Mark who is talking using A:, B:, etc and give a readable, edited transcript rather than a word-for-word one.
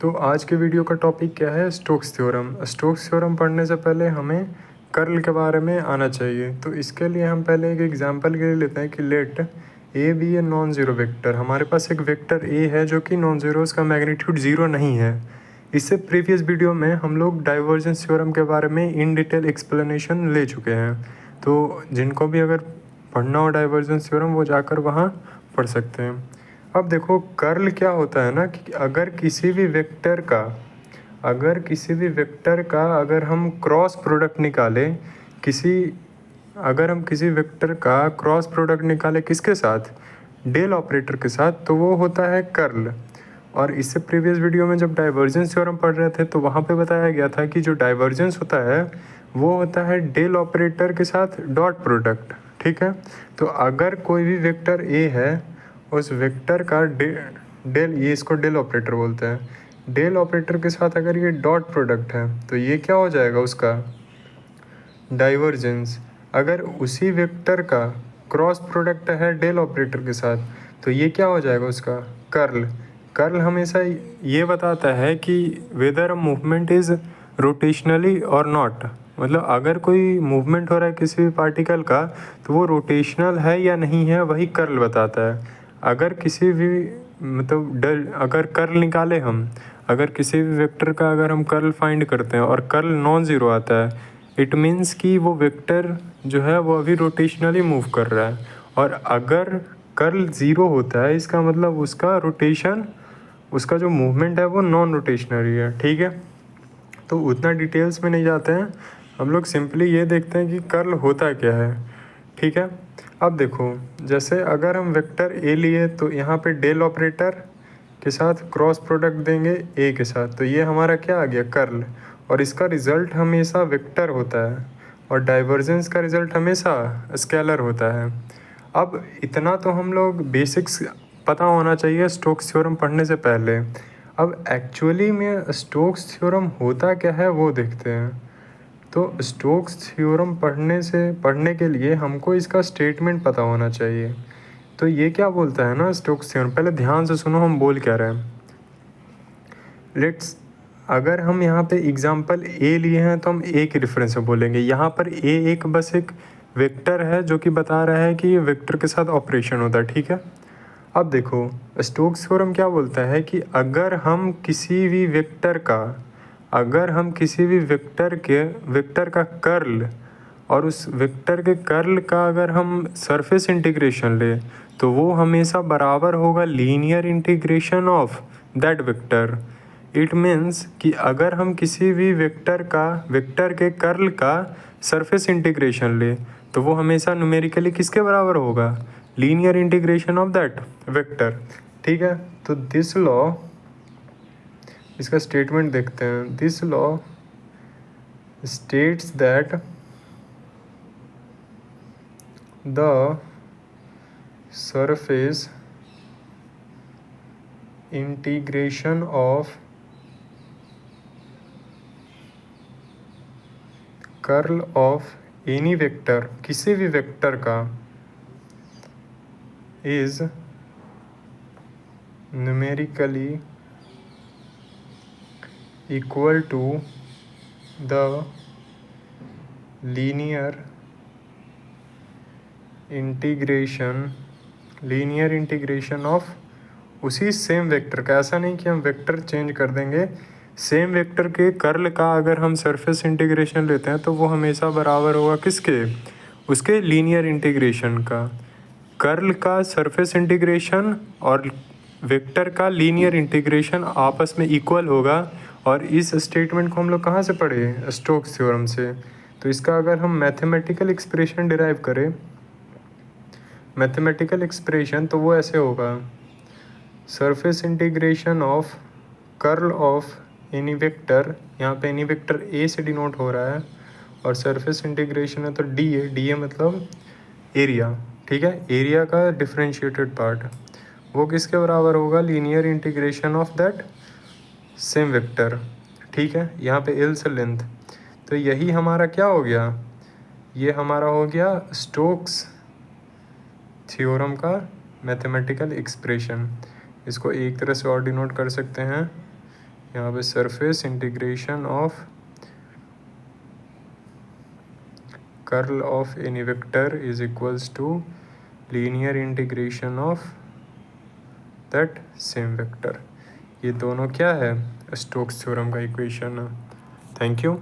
A: तो आज के वीडियो का टॉपिक क्या है? Stokes theorem. स्टोक्स थ्योरम पढ़ने से पहले हमें कर्ल के बारे में आना चाहिए। तो इसके लिए हम पहले एक एग्जांपल के लिए लेते हैं कि let A B A non zero vector. हमारे पास एक वेक्टर ए है जो कि नॉन ज़ीरो, उसका मैग्नीट्यूड ज़ीरो नहीं है। इससे प्रीवियस वीडियो में हम लोग डाइवर्जेंस थ्योरम के बारे में इन डिटेल एक्सप्लेनेशन ले चुके हैं। तो जिनको भी अगर पढ़ना हो डाइवर्जेंस थ्योरम वो जाकर वहाँ पढ़ सकते हैं। अब देखो कर्ल क्या होता है ना कि अगर किसी भी वेक्टर का अगर हम क्रॉस प्रोडक्ट निकालें अगर हम किसी वेक्टर का क्रॉस प्रोडक्ट निकालें किसके साथ? डेल ऑपरेटर के साथ, तो वो होता है कर्ल। और इससे प्रीवियस वीडियो में जब डाइवर्जेंस थ्योरम पढ़ रहे थे तो वहाँ पे बताया गया था कि जो डाइवर्जेंस होता है वो होता है डेल ऑपरेटर के साथ डॉट प्रोडक्ट। ठीक है, तो अगर कोई भी वेक्टर ए है उस वेक्टर का डेल, ये इसको डेल ऑपरेटर बोलते हैं, डेल ऑपरेटर के साथ अगर ये डॉट प्रोडक्ट है तो ये क्या हो जाएगा? उसका डाइवर्जेंस। अगर उसी वेक्टर का क्रॉस प्रोडक्ट है डेल ऑपरेटर के साथ तो ये क्या हो जाएगा? उसका कर्ल। कर्ल हमेशा ये बताता है कि वेदर अ मूवमेंट इज़ रोटेशनली और नॉट, मतलब अगर कोई मूवमेंट हो रहा है किसी भी पार्टिकल का तो वो रोटेशनल है या नहीं है, वही कर्ल बताता है। अगर किसी भी अगर कर्ल निकाले हम, अगर किसी भी वेक्टर का अगर हम कर्ल फाइंड करते हैं और कर्ल नॉन ज़ीरो आता है, इट मीन्स कि वो वेक्टर जो है वो अभी रोटेशनली मूव कर रहा है। और अगर कर्ल ज़ीरो होता है इसका मतलब उसका जो मूवमेंट है वो नॉन रोटेशनरी है। ठीक है, तो उतना डिटेल्स में नहीं जाते हैं, हम लोग सिंपली ये देखते हैं कि कर्ल होता क्या है। ठीक है, अब देखो जैसे अगर हम वेक्टर ए लिए तो यहाँ पे डेल ऑपरेटर के साथ क्रॉस प्रोडक्ट देंगे ए के साथ, तो ये हमारा क्या आ गया? कर्ल। और इसका रिज़ल्ट हमेशा वेक्टर होता है और डाइवर्जेंस का रिज़ल्ट हमेशा स्केलर होता है। अब इतना तो हम लोग बेसिक्स पता होना चाहिए स्टोक्स थ्योरम पढ़ने से पहले। अब एक्चुअली में स्टोक्स थ्योरम होता क्या है वो देखते हैं। तो स्टोक्स थ्योरम पढ़ने के लिए हमको इसका स्टेटमेंट पता होना चाहिए। तो ये क्या बोलता है ना स्टोक्स थ्योरम, पहले ध्यान से सुनो हम बोल क्या रहे हैं। अगर हम यहाँ पे एग्जांपल ए लिए हैं तो हम ए के रेफरेंस में बोलेंगे। यहाँ पर ए एक बस एक वेक्टर है जो कि बता रहा है कि ये वेक्टर के साथ ऑपरेशन होता है। ठीक है, अब देखो स्टोक्स थ्योरम क्या बोलता है कि अगर हम किसी भी वेक्टर का कर्ल और उस वेक्टर के कर्ल का अगर हम सरफेस इंटीग्रेशन ले तो वो हमेशा बराबर होगा linear integration of that vector. It means कि अगर हम किसी भी वेक्टर के कर्ल का सरफेस इंटीग्रेशन ले तो वो हमेशा न्यूमेरिकली किसके बराबर होगा? Linear integration of that vector. ठीक है, तो दिस लॉ, इसका स्टेटमेंट देखते हैं। This law states that the surface integration of curl of any vector, किसी भी वेक्टर का, is numerically equal to the linear integration of उसी सेम वेक्टर का। ऐसा नहीं कि हम वेक्टर चेंज कर देंगे, सेम वेक्टर के कर्ल का अगर हम सरफेस इंटीग्रेशन लेते हैं तो वो हमेशा बराबर होगा किसके? उसके लीनियर इंटीग्रेशन का। कर्ल का सरफेस इंटीग्रेशन और वेक्टर का लीनियर इंटीग्रेशन आपस में इक्वल होगा। और इस स्टेटमेंट को हम लोग कहाँ से पढ़े? स्टोक्स थ्योरम से। तो इसका अगर हम मैथमेटिकल एक्सप्रेशन डिराइव करें, तो वो ऐसे होगा, surface integration of curl of any vector, यहाँ पे एनी वेक्टर ए से डिनोट हो रहा है और सरफेस इंटीग्रेशन है तो डी ए मतलब एरिया। ठीक है, एरिया का डिफरेंशिएटेड पार्ट, वो किसके बराबर होगा? Linear integration of that same vector. ठीक है, यहाँ पे एल से लेंथ, तो यही हमारा क्या हो गया? ये हमारा हो गया स्टोक्स थ्योरम का मैथमेटिकल एक्सप्रेशन। इसको एक तरह से और डिनोट कर सकते हैं, यहाँ पे surface integration of curl of any vector is equals to linear integration of that same vector. ये दोनों क्या है, स्टोक्स थ्योरम का इक्वेशन है। Thank you.